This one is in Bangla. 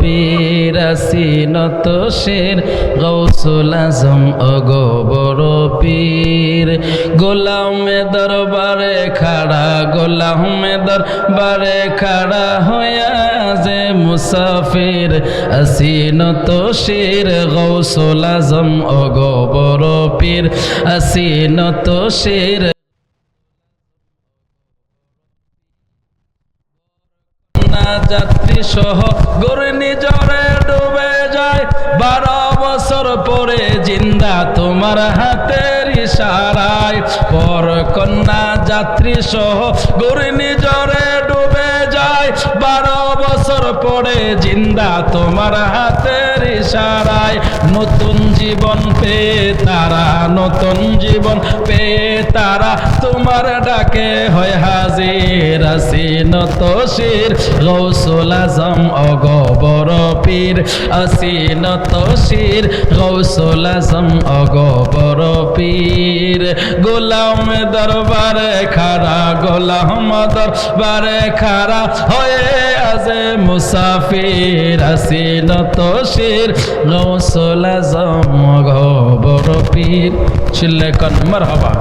পীর আসিনত শের গৌসুল আজম ওগো বড় পীর গোলামে দরবারে খাড়া গোলামে দরবারে খাড়া হইয়া যে মুসাফির আসিনত শের গৌসুল আজম ওগো বড় পীর আসিনত শের যাত্রী সহ ঘূর্ণিঝড়ে ডুবে যায় 12 বছর পরে জিন্দা তোমার হাতের ইশারায় পর কন্যা যাত্রী সহ ঘূর্ণিঝড়ে ডুবে যায় 12 বছর পরে জিন্দা তোমার হাতের ইশারায় নতুন জীবন পেয়ে তারা নতুন জীবন পেয়ে তারা তোমার ডাকে হয় হাজির আসিনত শির গৌসুল আজম ওগো বড় পীর আসিনত শির গৌসুল আজম ওগো বড় পীর গোলাম দরবারে খাড়া গোলাম দরবারে খাড়া হয়ে আজে মুসাফির আসিনত শির গৌসুল আজম ওগো বড় পীর চিল্লে কন মারহাবা।